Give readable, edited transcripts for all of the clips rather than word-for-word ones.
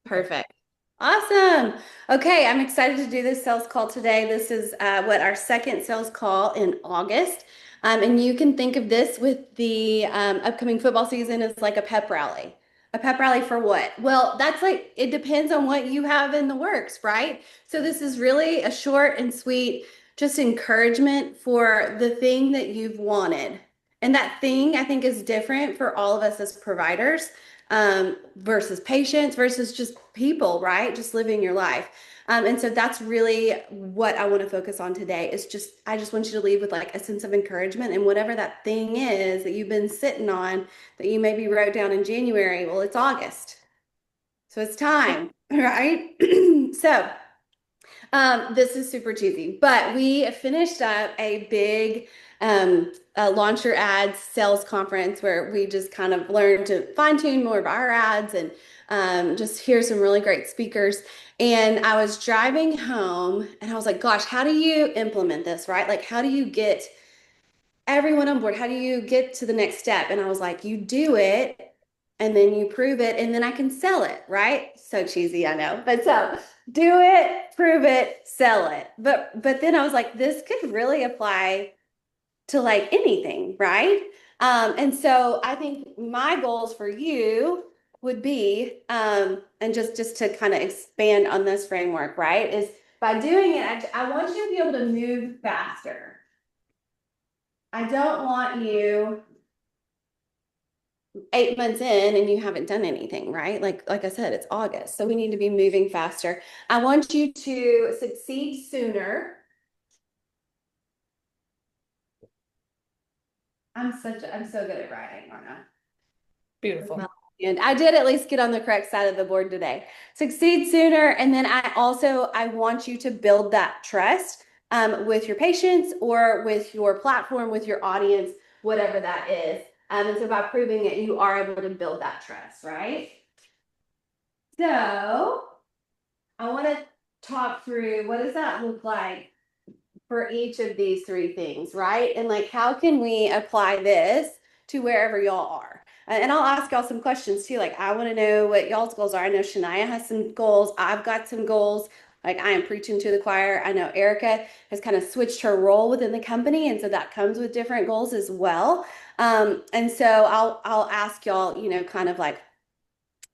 Perfect. Awesome. Okay, I'm excited to do this sales call today. This is our second sales call in August. And you can think of this with the upcoming football season as like a pep rally. A pep rally for what? Well, that's like, it depends on what you have in the works, right? So this is really a short and sweet, just encouragement for the thing that you've wanted. And that thing I think is different for all of us as providers versus patients versus just people, right? Just living your life. And so that's really what I want to focus on today is just, I just want you to leave with like a sense of encouragement and whatever that thing is that you've been sitting on that you maybe wrote down in January. Well, it's August. So it's time, right? So this is super cheesy, but we finished up a big launch your ads sales conference where we just kind of learned to fine tune more of our ads and just hear some really great speakers. And I was driving home and I was like, gosh, how do you implement this, right? Like, how do you get everyone on board? How do you get to the next step? And I was like, you do it and then you prove it and then I can sell it, right? So cheesy, I know. But so do it, prove it, sell it. But then I was like, this could really apply to like anything, right? And so I think my goals for you would be, and just to kind of expand on this framework, right? Is by doing it, I want you to be able to move faster. I don't want you 8 months in and you haven't done anything, right? Like I said, it's August, so we need to be moving faster. I want you to succeed sooner. I'm so good at writing, aren't I? Beautiful. Well, and I did at least get on the correct side of the board today. Succeed sooner, and then I want you to build that trust with your patients or with your platform, with your audience, whatever that is. And so by proving it, you are able to build that trust, right? So I want to talk through what does that look like for each of these three things, right? And like, how can we apply this to wherever y'all are? And I'll ask y'all some questions too. Like, I want to know what y'all's goals are. I know Shania has some goals. I've got some goals. Like, I am preaching to the choir. I know Erica has kind of switched her role within the company, and so that comes with different goals as well. And so I'll ask y'all, kind of like,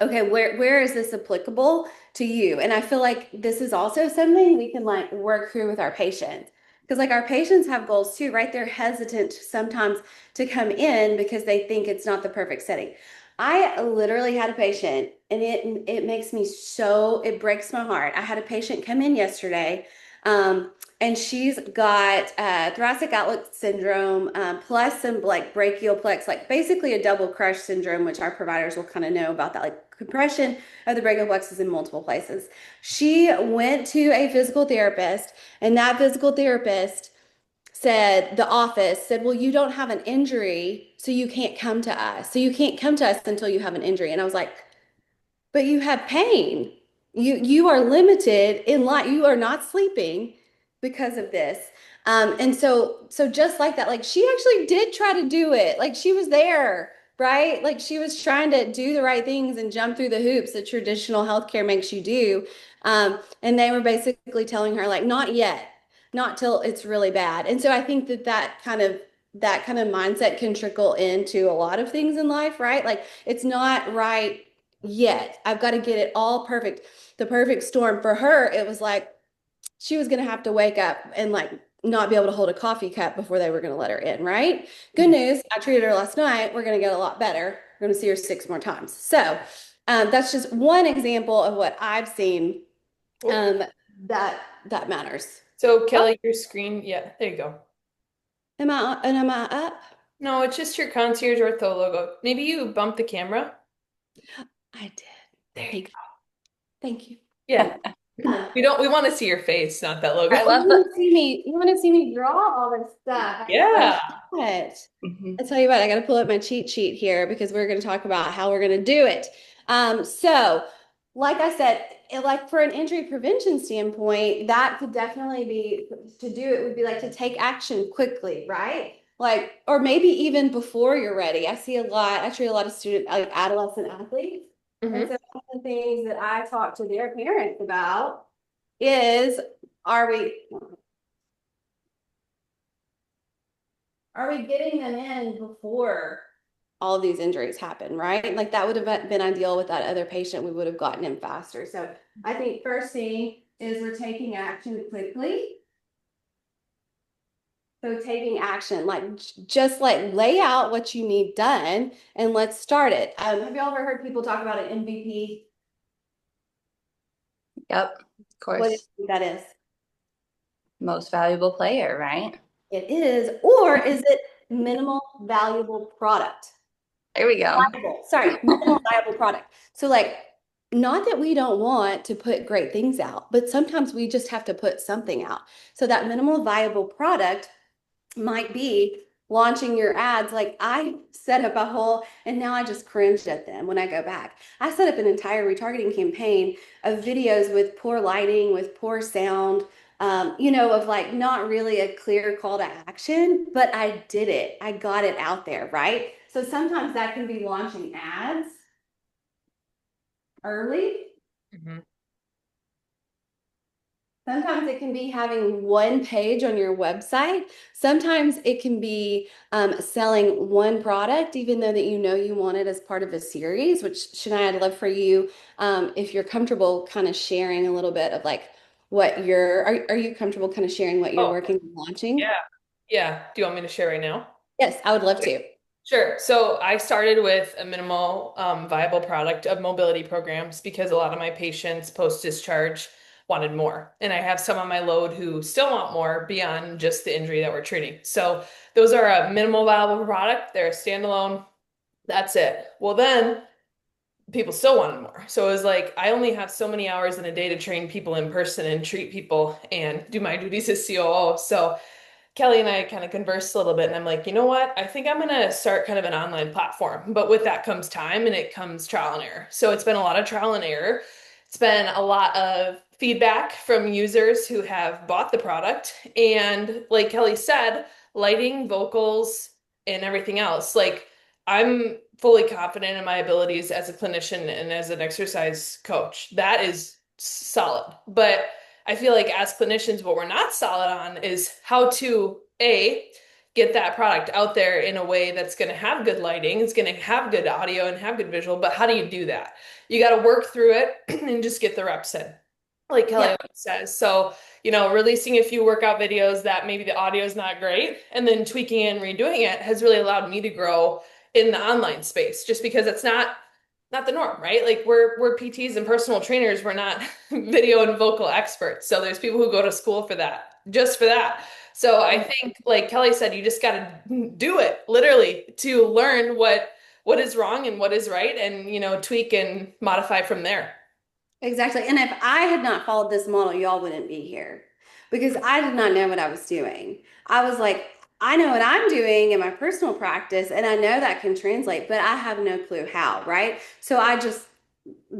okay, where is this applicable to you? And I feel like this is also something we can like work through with our patients. Because like our patients have goals too, right? They're hesitant sometimes to come in because they think it's not the perfect setting. I literally had a patient and it makes me so it breaks my heart. I had a patient come in yesterday, and she's got thoracic outlet syndrome, plus some like brachial plex, like basically a double crush syndrome, which our providers will kind of know about that, like compression of the brachial plexus in multiple places. She went to a physical therapist, and that physical therapist said, the office said, well, you don't have an injury, so you can't come to us. So you can't come to us until you have an injury. And I was like, but you have pain. You are limited in life. You are not sleeping because of this. And so just like that, like she actually did try to do it. Like she was there, right? Like she was trying to do the right things and jump through the hoops that traditional healthcare makes you do. And they were basically telling her like, not yet, not till it's really bad. And so I think that kind of mindset can trickle into a lot of things in life, right? Like it's not right yet. I've got to get it all perfect. The perfect storm for her, it was like she was going to have to wake up and like not be able to hold a coffee cup before they were going to let her in, right? Good Mhm. news, I treated her last night. We're going to get a lot better. We're going to see her 6 more times. So that's just one example of what I've seen Cool. um, that matters. So Oh, Kelly, your screen, yeah, there you go. am I up? No, it's just your concierge ortho logo. Maybe you bump the camera. I did. There you Thank you. go. Thank you. Yeah. We want to see your face, not that logo. I love that. You want to see me draw all this stuff. I Yeah. love it. Mhm. I tell you what, I got to pull up my cheat sheet here because we're going to talk about how we're going to do it. So, like I said, like for an injury prevention standpoint, that could definitely be to do it would be like to take action quickly, right? Like, or maybe even before you're ready. I treat a lot of student, like adolescent athletes. And Hmm. so one of the things that I talk to their parents about is, are we are we getting them in before all of these injuries happen, right? Like that would have been ideal with that other patient. We would have gotten him faster. So I think first thing is we're taking action quickly. So taking action, like just like lay out what you need done and let's start it. Have you ever heard people talk about an MVP? Yep, of What do you course. think that is? Most valuable player, right? It is, or is it minimal valuable product? There we go. Viable, sorry, minimal viable product. So like, not that we don't want to put great things out, but sometimes we just have to put something out. So that minimal viable product might be launching your ads. Like I set up a whole, and now I just cringed at them when I go back. I set up an entire retargeting campaign of videos with poor lighting, with poor sound, of like not really a clear call to action, but I did it. I got it out there, right? So sometimes that can be launching ads early. Hmm. Sometimes it can be having one page on your website. Sometimes it can be selling one product, even though that you know you want it as part of a series, which Shania, I'd love for you, if you're comfortable kind of sharing a little bit of like are you comfortable kind of sharing what you're Oh, working on launching? yeah. Yeah. Do you want me to share right now? Yes, I would love to. Sure. So I started with a minimal viable product of mobility programs because a lot of my patients post-discharge wanted more. And I have some on my load who still want more beyond just the injury that we're treating. So those are a minimal viable product. They're a standalone. That's it. Well, then people still wanted more. So it was like, I only have so many hours in a day to train people in person and treat people and do my duties as COO. So Kelly and I kind of conversed a little bit, and I'm like, you know what? I think I'm going to start kind of an online platform. But with that comes time and it comes trial and error. So it's been a lot of trial and error. It's been a lot of feedback from users who have bought the product. And like Kelly said, lighting, vocals, and everything else. Like, I'm fully confident in my abilities as a clinician and as an exercise coach. That is solid. But I feel like as clinicians, what we're not solid on is how to get that product out there in a way that's going to have good lighting, it's going to have good audio and have good visual. But how do you do that? You got to work through it and just get the reps in, like Kelly Yeah. always says. So, releasing a few workout videos that maybe the audio is not great and then tweaking and redoing it has really allowed me to grow in the online space just because it's not the norm, right? Like we're PTs and personal trainers, we're not video and vocal experts. So there's people who go to school for that, just for that. So I think, like Kelly said, you just got to do it literally to learn what is wrong and what is right, and tweak and modify from there. Exactly. And if I had not followed this model, y'all wouldn't be here because I did not know what I was doing. I was like, I know what I'm doing in my personal practice, and I know that can translate, but I have no clue how, right? So I just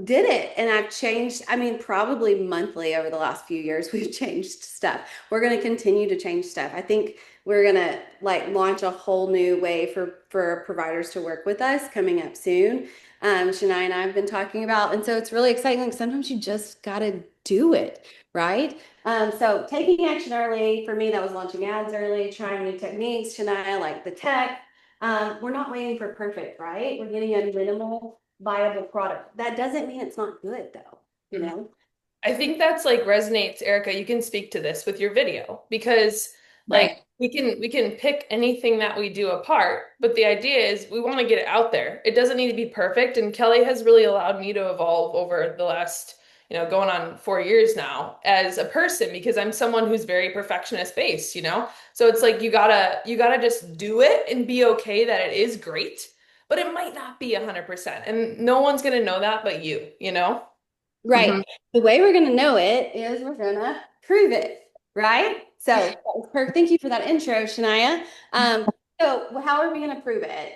did it and I've changed. I mean, probably monthly over the last few years, we've changed stuff. We're going to continue to change stuff. I think we're going to like launch a whole new way for providers to work with us coming up soon. Shania and I have been talking about, and so it's really exciting. Like sometimes you just got to do it, right? So taking action early for me, that was launching ads early, trying new techniques. Shania, like the tech. We're not waiting for perfect, right? We're getting a minimal viable product. That doesn't mean it's not good though, you Mhm. know? I think that's like resonates, Erica. You can speak to this with your video because like Right. we can pick anything that we do apart, but the idea is we want to get it out there. It doesn't need to be perfect, and Kelly has really allowed me to evolve over the last, going on 4 years now as a person because I'm someone who's very perfectionist based. So it's like you gotta just do it and be okay that it is great, but it might not be 100%, and no one's gonna know that but you. Right. Hmm. The way we're going to know it is we're going to prove it, right? So thank you for that intro, Shania. So how are we going to prove it?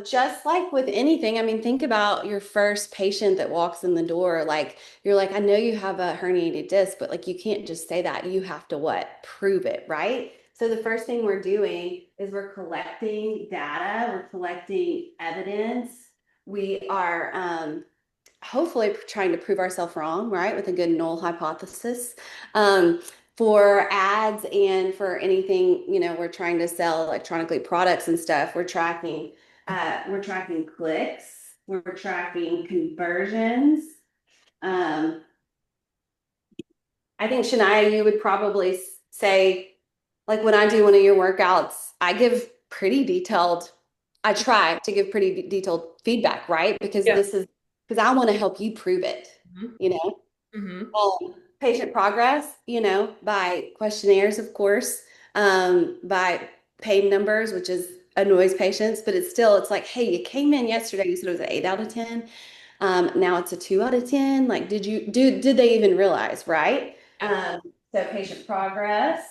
Just like with anything, I mean, think about your first patient that walks in the door. Like you're like, I know you have a herniated disc, but like you can't just say that. You have to what? Prove it, right? So the first thing we're doing is we're collecting data, we're collecting evidence. We are hopefully trying to prove ourselves wrong, right? With a good null hypothesis. Um, for ads and for anything, we're trying to sell electronically products and stuff. We're tracking clicks, we're tracking conversions. Um, I think Shania, you would probably say, like when I do one of your workouts, I try to give pretty detailed feedback, right? Yeah. Because I want to help you prove it, Mhm. you know? Mhm. Patient progress, by questionnaires, of course, by pain numbers, which is annoys patients, but it's like, hey, you came in yesterday, you said it was an 8 out of 10. Now it's a 2 out of 10. Like, did they even realize, right? Yeah. So patient progress.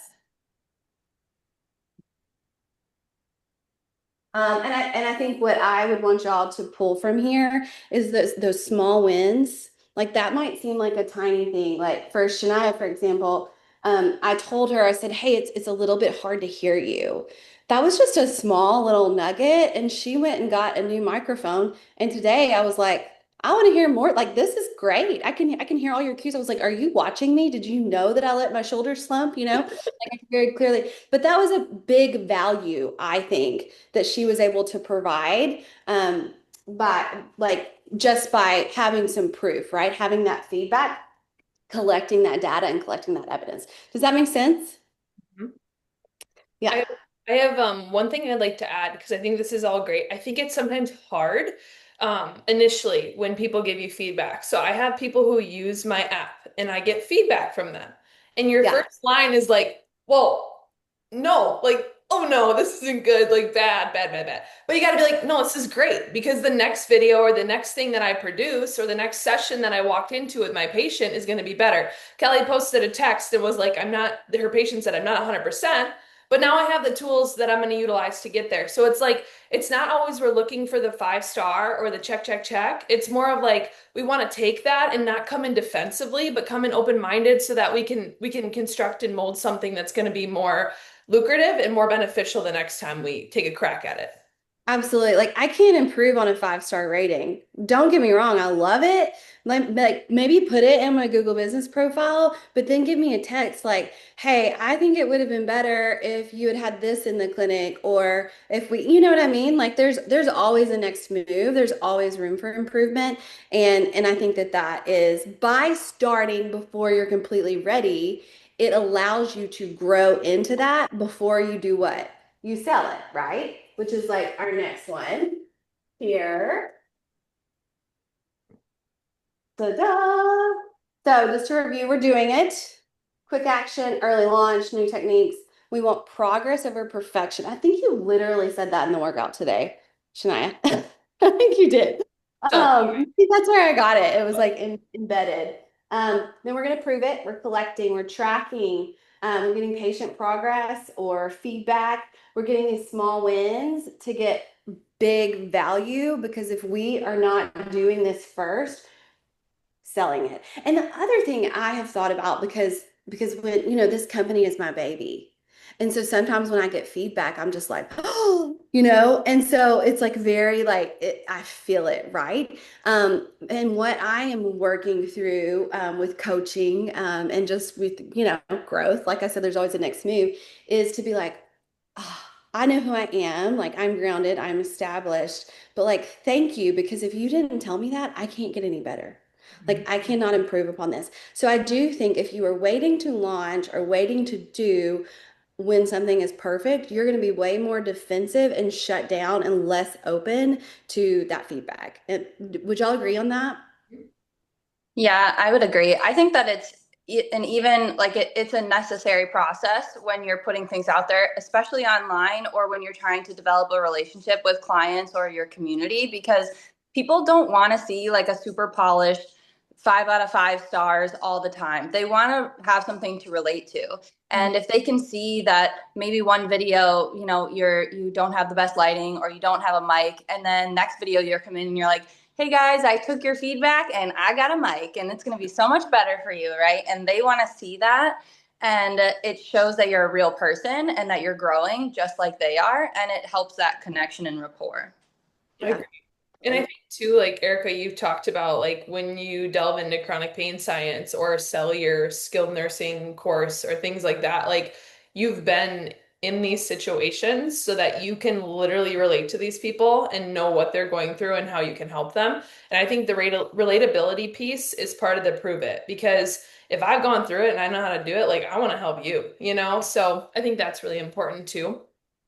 And I think what I would want y'all to pull from here is those small wins. Like that might seem like a tiny thing. Like for Shania, for example, I told her, I said, hey, it's a little bit hard to hear you. That was just a small little nugget. And she went and got a new microphone. And today I was like, I want to hear more. Like this is great. I can hear all your cues. I was like, are you watching me? Did you know that I let my shoulders slump? Like I could very clearly. But that was a big value, I think, that she was able to provide by just by having some proof, right? Having that feedback, collecting that data and collecting that evidence. Does that make sense? Mhm. Yeah. I I have one thing I'd like to add because I think this is all great. I think it's sometimes hard initially when people give you feedback. So I have people who use my app and I get feedback from them. And your Yeah. first line is like, "Well, no, like, oh no, this isn't good, like bad, bad, bad, bad." But you got to be like, "No, this is great," because the next video or the next thing that I produce or the next session that I walked into with my patient is going to be better. Kelly posted a text and was like, her patient said, "I'm not 100%. But now I have the tools that I'm going to utilize to get there." So it's like, it's not always we're looking for the 5 star or the check, check, check. It's more of like, we want to take that and not come in defensively, but come in open-minded so that we can construct and mold something that's going to be more lucrative and more beneficial the next time we take a crack at it. Absolutely. Like I can't improve on a 5 star rating. Don't get me wrong, I love it. Like maybe put it in my Google business profile, but then give me a text like, "Hey, I think it would have been better if you had had this in the clinic or if you know what I mean? Like there's always a next move. There's always room for improvement. And I think that is by starting before you're completely ready, it allows you to grow into that before you do what? You sell it, right? Which is like our next one here. Ta-da! So just to review, we're doing it. Quick action, early launch, new techniques. We want progress over perfection. I think you literally said that in the workout today, Shania. I think you did. So, I think that's where I got it. It was like embedded. Then we're going to prove it. We're collecting, we're tracking, we're getting patient progress or feedback. We're getting these small wins to get big value because if we are not doing this first, selling it. And the other thing I have thought about because when this company is my baby. And so sometimes when I get feedback, I'm just like, oh, and so it's like very like I feel it, right? And what I am working through with coaching and just with growth, like I said, there's always a next move, is to be like, oh, I know who I am. Like I'm grounded, I'm established, but like thank you because if you didn't tell me that, I can't get any better. Like I cannot improve upon this. So I do think if you are waiting to launch or waiting to do when something is perfect, you're going to be way more defensive and shut down and less open to that feedback. And would y'all agree on that? Yeah, I would agree. I think that and even like it's a necessary process when you're putting things out there, especially online or when you're trying to develop a relationship with clients or your community, because people don't want to see like a super polished 5 out of 5 stars all the time. They want to have something to relate to. And if they can see that maybe one video, you don't have the best lighting or you don't have a mic, and then next video you're coming in and you're like, hey guys, I took your feedback and I got a mic and it's going to be so much better for you, right? And they want to see that. And it shows that you're a real person and that you're growing just like they are. And it helps that connection and rapport. I Yeah. agree. And I think too, like Erica, you've talked about like when you delve into chronic pain science or sell your skilled nursing course or things like that, like you've been in these situations so that you can literally relate to these people and know what they're going through and how you can help them. And I think the relatability piece is part of the prove it because if I've gone through it and I know how to do it, like I want to help you, you know? So I think that's really important too.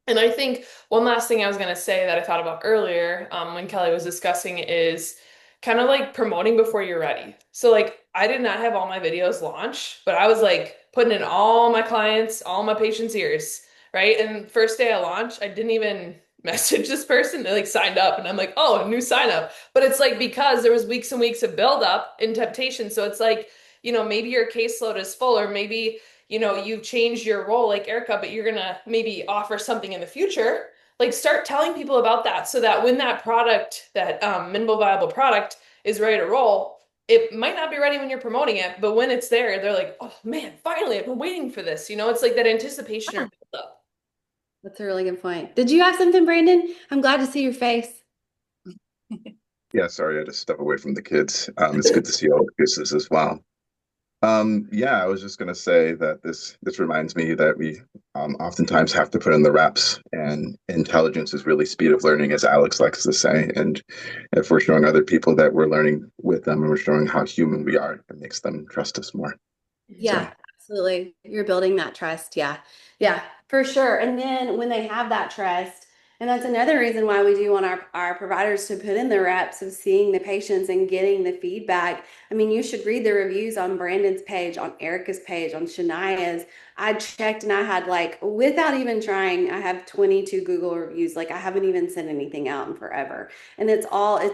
And I think one last thing I was going to say that I thought about earlier, when Kelly was discussing is kind of like promoting before you're ready. So like I did not have all my videos launch, but I was like putting in all my clients, all my patients' ears, right? And first day I launched, I didn't even message this person. They like signed up and I'm like, oh, a new sign up. But it's like because there was weeks and weeks of build up in temptation. So it's like, maybe your caseload is full or maybe you've changed your role like Erica, but you're gonna maybe offer something in the future. Like start telling people about that so that when that product, that minimal viable product is ready to roll, it might not be ready when you're promoting it, but when it's there, they're like, oh man, finally, I've been waiting for this. It's like that anticipation or build up. That's a really good point. Did you have something, Brandon? I'm glad to see your face. Yeah, sorry, I had to step away from the kids. It's good to see all the faces as well. Yeah, I was just gonna say that this reminds me that we oftentimes have to put in the reps, and intelligence is really speed of learning, as Alex likes to say. And if we're showing other people that we're learning with them and we're showing how human we are, it makes them trust us more. So. Yeah, absolutely. You're building that trust. Yeah. Yeah, for sure. And then when they have that trust, and that's another reason why we do want our providers to put in the reps of seeing the patients and getting the feedback. I mean, you should read the reviews on Brandon's page, on Erica's page, on Shania's. I checked and I had like, without even trying, I have 22 Google reviews. Like I haven't even sent anything out in forever. And it's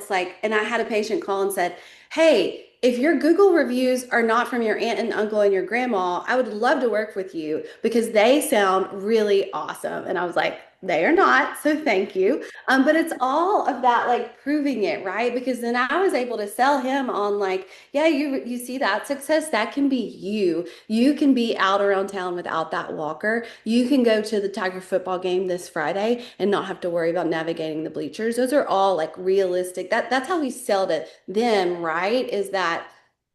like, and I had a patient call and said, hey, if your Google reviews are not from your aunt and uncle and your grandma, I would love to work with you because they sound really awesome. And I was like, they are not, so thank you. But it's all of that like proving it, right? Because then I was able to sell him on like, yeah, you see that success, that can be you. You can be out around town without that walker. You can go to the Tiger football game this Friday and not have to worry about navigating the bleachers. Those are all like realistic. That's how we sell to them, right? Is that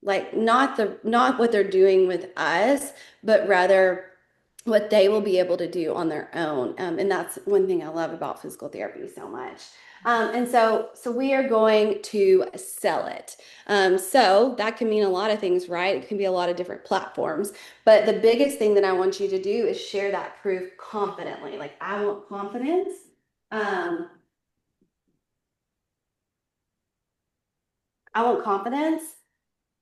like not what they're doing with us, but rather what they will be able to do on their own. And that's one thing I love about physical therapy so much. And so we are going to sell it. So that can mean a lot of things, right? It can be a lot of different platforms. But the biggest thing that I want you to do is share that proof confidently. Like I want confidence. Um, I want confidence.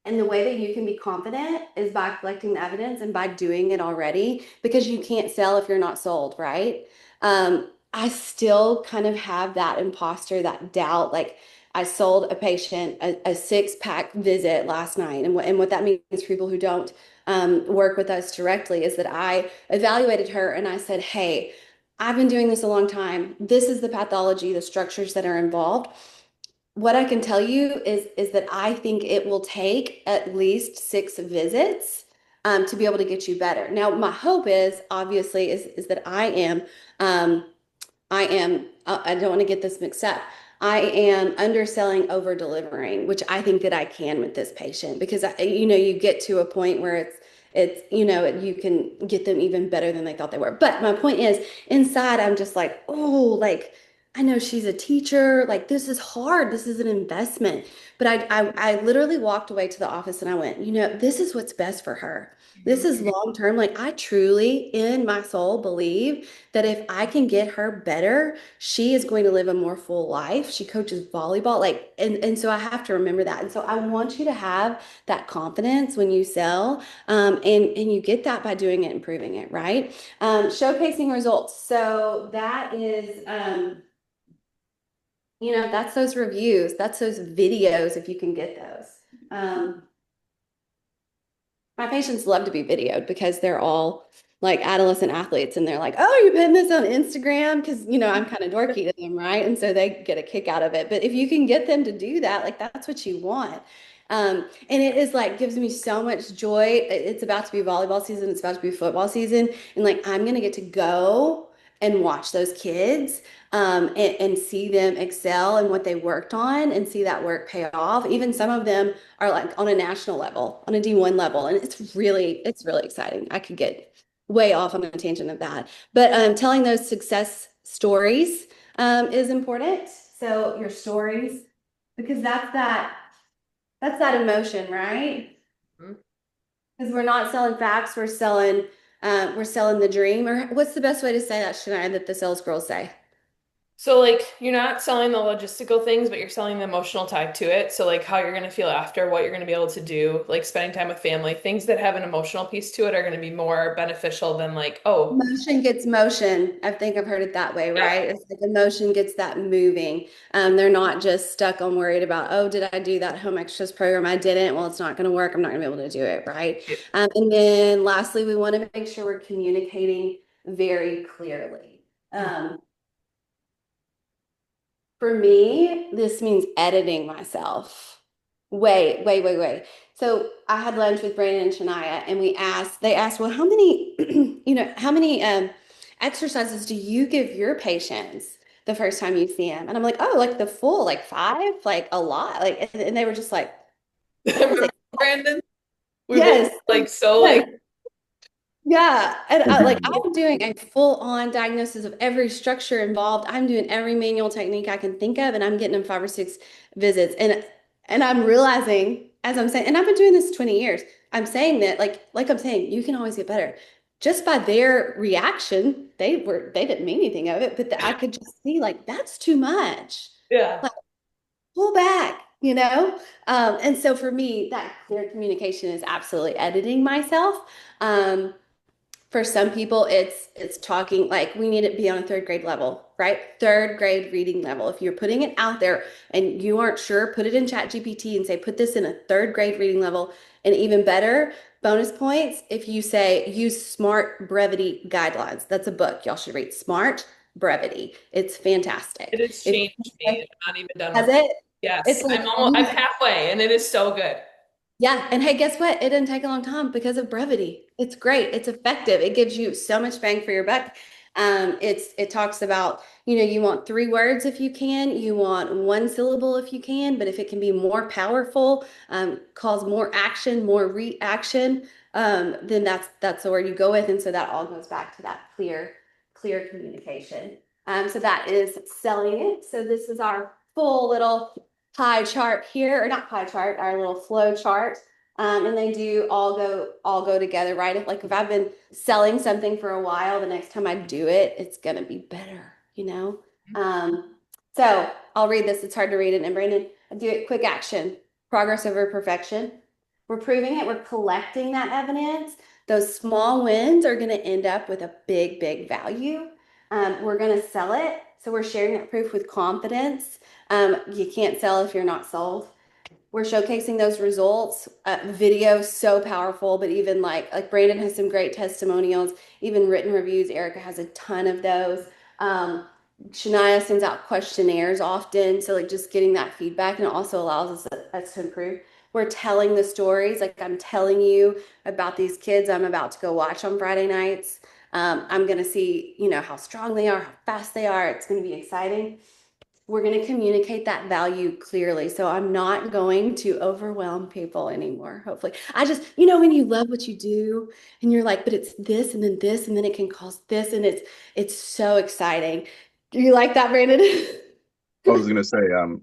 And the way that you can be confident is by collecting the evidence and by doing it already because you can't sell if you're not sold, right? I still kind of have that imposter, that doubt. Like I sold a patient a six-pack visit last night. And what that means for people who don't work with us directly is that I evaluated her and I said, hey, I've been doing this a long time. This is the pathology, the structures that are involved. What I can tell you is that I think it will take at least six visits to be able to get you better. Now, my hope is obviously is that um, I don't want to get this mixed up. I am underselling, over delivering, which I think that I can with this patient because you get to a point where you can get them even better than they thought they were. But my point is, inside, I'm just like, oh, like I know she's a teacher. Like this is hard. This is an investment. But I literally walked away to the office and I went, this is what's best for her. This is long term. Like I truly, in my soul, believe that if I can get her better, she is going to live a more full life. She coaches volleyball, like, and so I have to remember that. And so I want you to have that confidence when you sell, and you get that by doing it and proving it, right? Showcasing results. So that is, that's those reviews, that's those videos if you can get those. My patients love to be videoed because they're all like adolescent athletes and they're like, oh, you're putting this on Instagram because, I'm kind of dorky to them, right? And so they get a kick out of it. But if you can get them to do that, like that's what you want. And it is like gives me so much joy. It's about to be volleyball season, it's about to be football season, and like I'm gonna get to go and watch those kids and see them excel in what they worked on and see that work pay off. Even some of them are like on a national level, on a D1 level, and it's really exciting. I could get way off on a tangent of that, but telling those success stories is important. So your stories, because that's that emotion, right? Mhm. Because we're not selling facts, we're selling the dream. Or what's the best way to say that, Shania, that the sales girls say? So like you're not selling the logistical things, but you're selling the emotional tie to it. So like how you're going to feel after, what you're going to be able to do, like spending time with family, things that have an emotional piece to it are going to be more beneficial than like, oh, Motion gets motion. I think I've heard it that way, yeah, right? It's like emotion gets that moving. They're not just stuck on worried about, oh, did I do that home extras program? I didn't. Well, it's not going to work. I'm not going to be able to do it, right? And then lastly, we want to make sure we're communicating very clearly. Um, For me, this means editing myself. Wait. So I had lunch with Brandon and Shania, and they asked, well, how many, how many exercises do you give your patients the first time you see them? And I'm like, oh, like the full, like five, like a lot. Like, and they were just like, I was Remember, like, Brandon? We both yes, like so yes. like Yeah, and I'm doing a full-on diagnosis of every structure involved. I'm doing every manual technique I can think of, and I'm getting them 5 or 6 visits. And I'm realizing as I'm saying, and I've been doing this 20 years. I'm saying that like I'm saying, you can always get better. Just by their reaction, they didn't mean anything of it, but I could just see like that's too much. yeah. Like pull back, you know? And so for me, that clear communication is absolutely editing myself. For some people, it's talking like we need it to be on a third grade level, right? Third grade reading level. If you're putting it out there and you aren't sure, put it in Chat GPT and say, put this in a third grade reading level. And even better, bonus points if you say use Smart Brevity Guidelines. That's a book y'all should read. Smart Brevity. It's It fantastic. has If changed me. I'm not even done has with it. it, Yes, it's like I'm halfway and it is so good. yeah, and hey, guess what? It didn't take a long time because of brevity. It's great. It's effective. It gives you so much bang for your buck. It talks about, you want 3 words if you can, you want 1 syllable if you can, but if it can be more powerful, cause more action, more reaction, then that's the word you go with. And so that all goes back to that clear communication. So that is selling it. So this is our full little pie chart here, or not pie chart, our little flow chart. And they do all go together, right? If I've been selling something for a while, the next time I do it, it's gonna be better, you know? Um, so I'll read this. It's hard to read it. And Brandon, I do it quick action, progress over perfection. We're proving it, we're collecting that evidence. Those small wins are gonna end up with a big value. We're gonna sell it. So we're sharing that proof with confidence. You can't sell if you're not sold. We're showcasing those results. Video so powerful, but even like Brandon has some great testimonials, even written reviews. Erica has a ton of those. Um, Shania sends out questionnaires often, so like just getting that feedback, and it also allows us to improve. We're telling the stories, like I'm telling you about these kids I'm about to go watch on Friday nights. I'm gonna see, how strong they are, how fast they are. It's gonna be exciting. We're going to communicate that value clearly. So I'm not going to overwhelm people anymore, hopefully. I just, when you love what you do and you're like, but it's this, and then it can cause this, and it's so exciting. Do you like that, Brandon? I was going to say,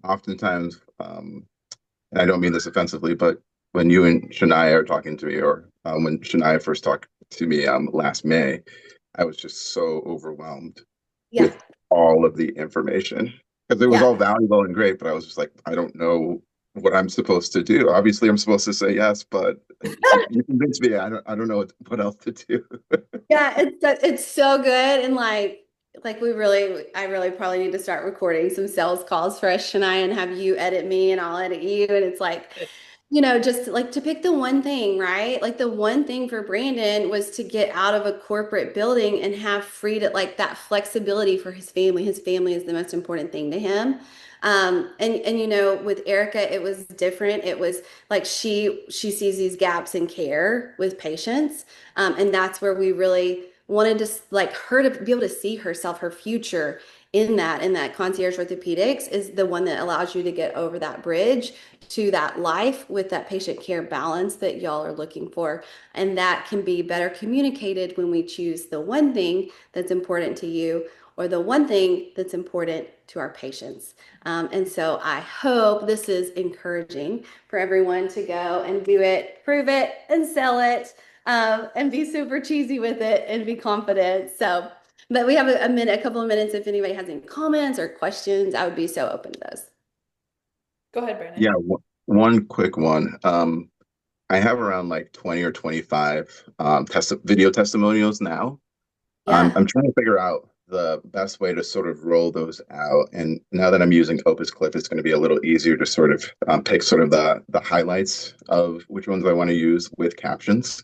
oftentimes, and I don't mean this offensively, but when you and Shania are talking to me, or when Shania first talked to me last May, I was just so overwhelmed Yeah, with all of the information because it was yeah. all valuable and great, but I was just like, I don't know what I'm supposed to do. Obviously, I'm supposed to say yes, but you convinced me. I don't know what else to do. Yeah, it's so good, and like I really probably need to start recording some sales calls for us, Shania, and have you edit me and I'll edit you, and it's like, just like to pick the one thing, right? Like the one thing for Brandon was to get out of a corporate building and have freedom, like that flexibility for his family. His family is the most important thing to him. And with Erica, it was different. It was like she sees these gaps in care with patients, and that's where we really wanted to like her to be able to see herself, her future in that concierge orthopedics is the one that allows you to get over that bridge to that life with that patient care balance that y'all are looking for. And that can be better communicated when we choose the one thing that's important to you or the one thing that's important to our patients. And so I hope this is encouraging for everyone to go and do it, prove it, and sell it, and be super cheesy with it and be confident. So, but we have a minute, a couple of minutes. If anybody has any comments or questions, I would be so open to those. Go ahead, Brandon. Yeah, one quick one. I have around like 20 or 25 video testimonials now. Yeah. I'm trying to figure out the best way to sort of roll those out. And now that I'm using Opus Clip, it's going to be a little easier to sort of pick sort of the highlights of which ones I want to use with captions.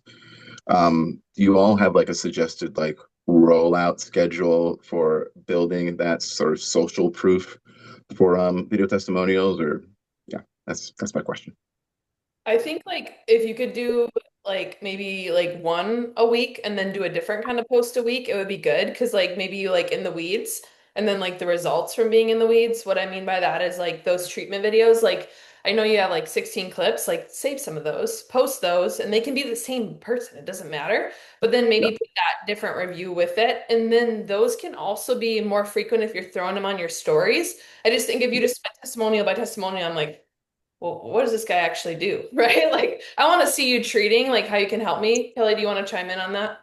Do you all have like a suggested like rollout schedule for building that sort of social proof for video testimonials? Or yeah, that's my question. I think like if you could do like maybe like one a week and then do a different kind of post a week, it would be good because like maybe you like in the weeds and then like the results from being in the weeds. What I mean by that is like those treatment videos, like I know you have like 16 clips, like save some of those, post those, and they can be the same person. It doesn't matter. But then Yeah. maybe put that different review with it. And then those can also be more frequent if you're throwing them on your stories. I just think if you just went testimonial by testimonial, I'm like, well, what does this guy actually do? Right? Like, I want to see you treating, like how you can help me. Kelly, do you want to chime in on that?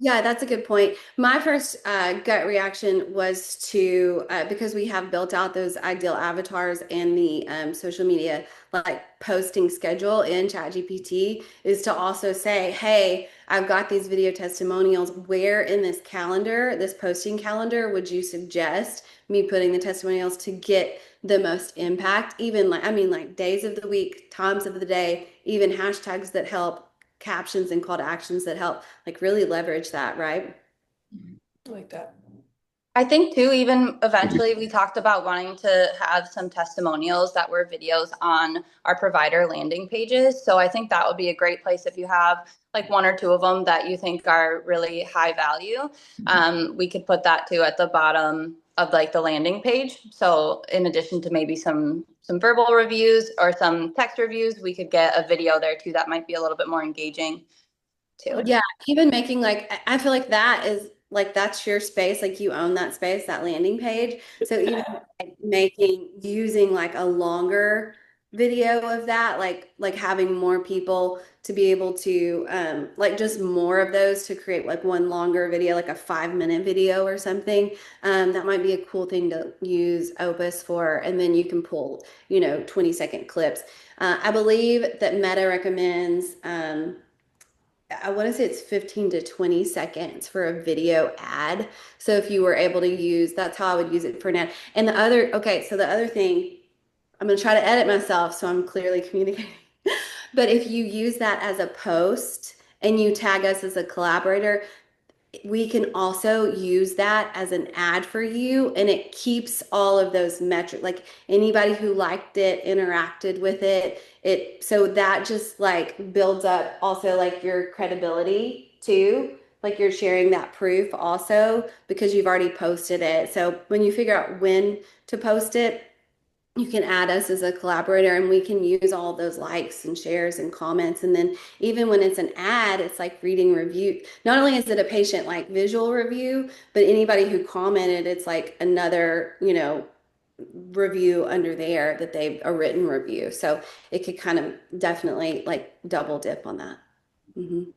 Yeah, that's a good point. My first gut reaction was to because we have built out those ideal avatars and the social media like posting schedule in ChatGPT is to also say, hey, I've got these video testimonials. Where in this calendar, this posting calendar, would you suggest me putting the testimonials to get the most impact? Even like, I mean, like days of the week, times of the day, even hashtags that help, captions and call to actions that help like really leverage that, right? I like that. I think too, even eventually we talked about wanting to have some testimonials that were videos on our provider landing pages. So I think that would be a great place if you have like one or two of them that you think are really high value. We could put that too at the bottom of like the landing page. So in addition to maybe some verbal reviews or some text reviews, we could get a video there too that might be a little bit more engaging too. Yeah, even making like I feel like that is like that's your space, like you own that space, that landing page. So even like making using like a longer video of that, like having more people to be able to like just more of those to create like one longer video, like a 5 minute video or something. That might be a cool thing to use Opus for, and then you can pull, 20-second clips. I believe that Meta recommends I want to say it's 15 to 20 seconds for a video ad. So if you were able to use, that's how I would use it for now. And the other, okay, so the other thing, I'm going to try to edit myself so I'm clearly communicating. But if you use that as a post and you tag us as a collaborator, we can also use that as an ad for you and it keeps all of those metrics like anybody who liked it interacted with it so that just like builds up also like your credibility too, like you're sharing that proof also because you've already posted it. So when you figure out when to post it, you can add us as a collaborator and we can use all those likes and shares and comments. And then even when it's an ad, it's like reading review. Not only is it a patient like visual review, but anybody who commented, it's like another, review under there that they've a written review. So it could kind of definitely like double dip on that. Mhm.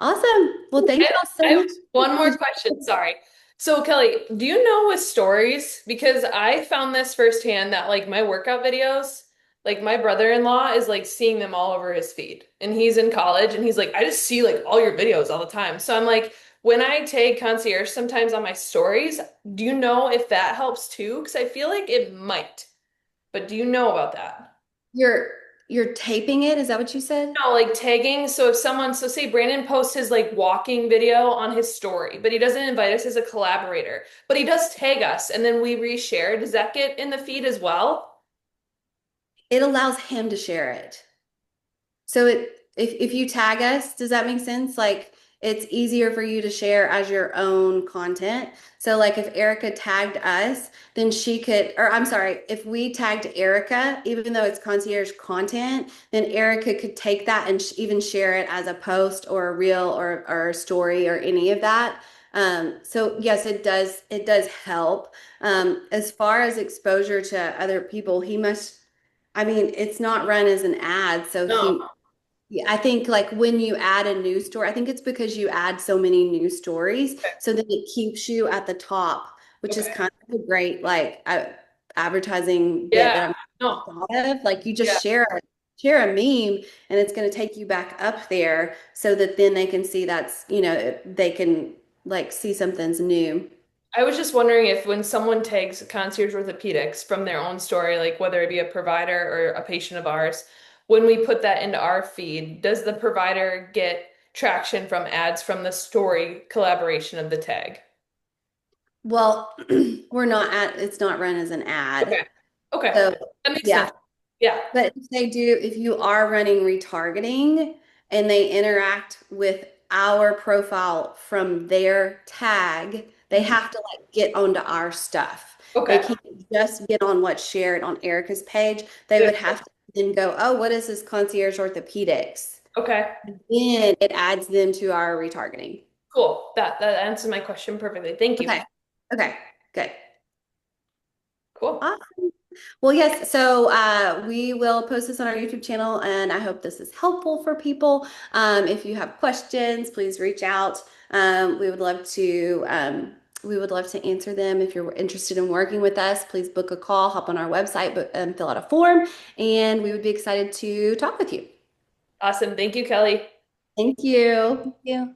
Awesome. Well, thank you all I so have much. one more question. Sorry. So, Kelly, do you know with stories? Because I found this firsthand that like my workout videos, like my brother-in-law is like seeing them all over his feed. And he's in college and he's like, I just see like all your videos all the time. So I'm like, when I take concierge sometimes on my stories, do you know if that helps too? Because I feel like it might. But do you know about that? You're you're taping it, is that what you said? No, like tagging. So if someone, so say Brandon posts his like walking video on his story, but he doesn't invite us as a collaborator, but he does tag us and then we reshare. Does that get in the feed as well? It allows him to share it. So if you tag us, does that make sense? Like it's easier for you to share as your own content. So like if Erica tagged us, then she could, or I'm sorry, if we tagged Erica, even though it's concierge content, then Erica could take that and even share it as a post or a reel or a story or any of that. So yes, it does help. As far as exposure to other people, I mean, it's not run as an ad, so No. yeah, I think like when you add a news story, I think it's because you add so many news stories, Okay. so that it keeps you at the top, which is Okay. kind of a great like advertising bit Yeah. that I'm No. thought of. Like you Yeah. just share a meme, and it's going to take you back up there, so that then they can see that's they can like see something's new. I was just wondering if when someone tags concierge orthopedics from their own story, like whether it be a provider or a patient of ours, when we put that into our feed, does the provider get traction from ads from the story collaboration of the tag? Well, it's not run as an ad, Okay. Okay. so That makes yeah. sense. Yeah. But if you are running retargeting and they interact with our profile from their tag, they Mhm. have to like get onto our stuff. They Okay. can't just get on what's shared on Erica's page. They Yeah. would have to then go, oh, what is this concierge orthopedics? Okay. Then it adds them to our retargeting. Cool. That answers my question perfectly. Thank you. Okay. Okay. Good. Cool. Awesome. Well, yes. So we will post this on our YouTube channel, and I hope this is helpful for people. If you have questions, please reach out. We would love to. We would love to answer them. If you're interested in working with us, please book a call, hop on our website, fill out a form, and we would be excited to talk with you. Awesome. Thank you, Kelly. Thank you. Thank you.